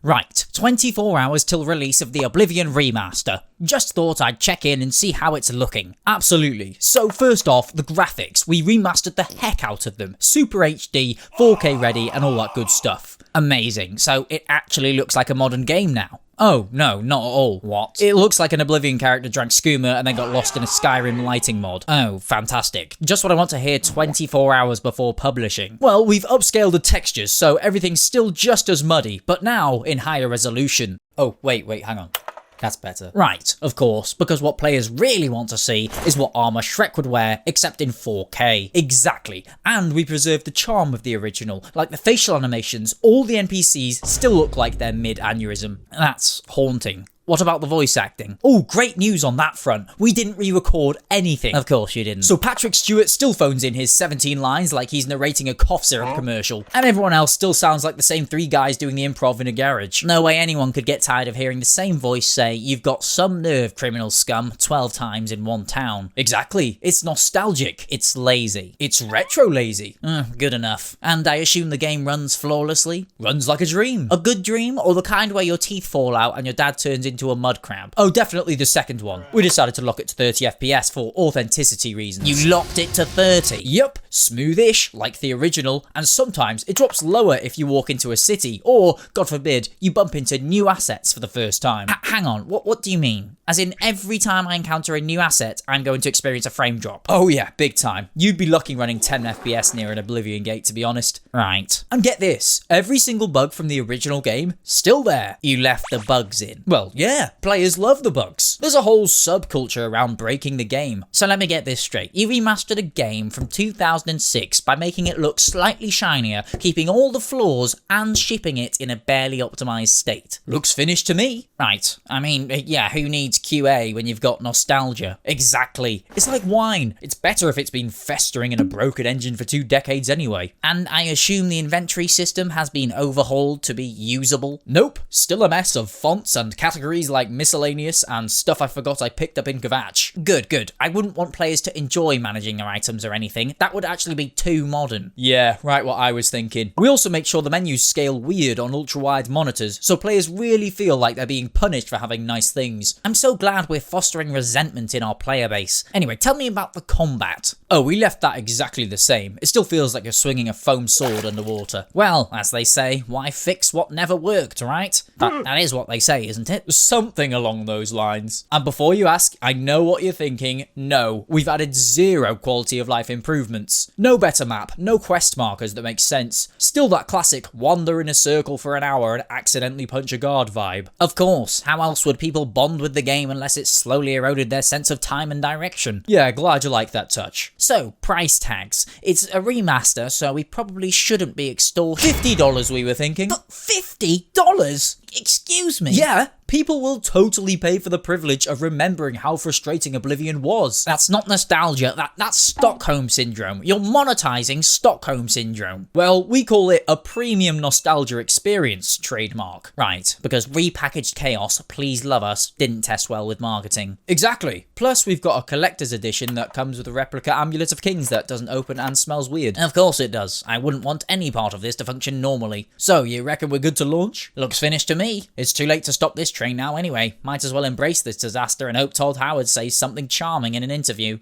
Right, 24 hours till release of the Oblivion Remaster. Just thought I'd check in and see how it's looking. Absolutely. So first off, the graphics. We remastered the heck out of them. Super HD, 4K ready, and all that good stuff. Amazing. So it actually looks like a modern game now. Oh, no, not at all. What? It looks like an Oblivion character drank skooma and then got lost in a Skyrim lighting mod. Oh, fantastic. Just what I want to hear 24 hours before publishing. Well, we've upscaled the textures, so everything's still just as muddy, but now in higher resolution. Oh, wait, hang on. That's better. Right, of course, because what players really want to see is what armor Shrek would wear, except in 4K. Exactly. And we preserved the charm of the original. Like the facial animations, all the NPCs still look like they're mid-aneurysm. That's haunting. What about the voice acting? Oh, great news on that front. We didn't re-record anything. Of course you didn't. So Patrick Stewart still phones in his 17 lines like he's narrating a cough syrup commercial. And everyone else still sounds like the same 3 guys doing the improv in a garage. No way anyone could get tired of hearing the same voice say, "You've got some nerve, criminal scum," 12 times in one town. Exactly. It's nostalgic. It's lazy. It's retro lazy. Good enough. And I assume the game runs flawlessly? Runs like a dream. A good dream, or the kind where your teeth fall out and your dad turns into a mud crab? Oh, definitely the second one. We decided to lock it to 30 FPS for authenticity reasons. You locked it to 30? Yup, smoothish, like the original, and sometimes it drops lower if you walk into a city, or, God forbid, you bump into new assets for the first time. Hang on, what do you mean? As in, every time I encounter a new asset, I'm going to experience a frame drop? Oh yeah, big time. You'd be lucky running 10 FPS near an Oblivion gate, to be honest. Right. And get this, every single bug from the original game, still there. You left the bugs in. Well, yeah, players love the bugs. There's a whole subculture around breaking the game. So let me get this straight. You remastered a game from 2006 by making it look slightly shinier, keeping all the flaws, and shipping it in a barely optimized state. Looks finished to me. Right. I mean, yeah, who needs QA when you've got nostalgia? Exactly. It's like wine. It's better if it's been festering in a broken engine for 2 decades anyway. And I assume the inventory system has been overhauled to be usable? Nope. Still a mess of fonts and categories like miscellaneous and stuff I forgot I picked up in Kvatch. Good. I wouldn't want players to enjoy managing their items or anything. That would actually be too modern. Yeah, right what I was thinking. We also make sure the menus scale weird on ultra-wide monitors, so players really feel like they're being punished for having nice things. I'm so glad we're fostering resentment in our player base. Anyway, tell me about the combat. Oh, we left that exactly the same. It still feels like you're swinging a foam sword underwater. Well, as they say, why fix what never worked, right? That is what they say, isn't it? Something along those lines. And before you ask, I know what you're thinking. No, we've added 0 quality of life improvements. No better map, no quest markers that make sense. Still that classic wander in a circle for an hour and accidentally punch a guard vibe. Of course, how else would people bond with the game unless it slowly eroded their sense of time and direction? Yeah, glad you like that touch. So, price tags. It's a remaster, so we probably shouldn't be extorting. $50 we were thinking. But $50? Excuse me? Yeah, people will totally pay for the privilege of remembering how frustrating Oblivion was. That's not nostalgia, that's Stockholm Syndrome. You're monetizing Stockholm Syndrome. Well, we call it a premium nostalgia experience trademark. Right, because repackaged chaos, please love us, didn't test well with marketing. Exactly. Plus, we've got a collector's edition that comes with a replica Amulet of Kings that doesn't open and smells weird. Of course it does. I wouldn't want any part of this to function normally. So, you reckon we're good to launch? Looks finished to me. It's too late to stop this train now anyway. Might as well embrace this disaster and hope Todd Howard says something charming in an interview.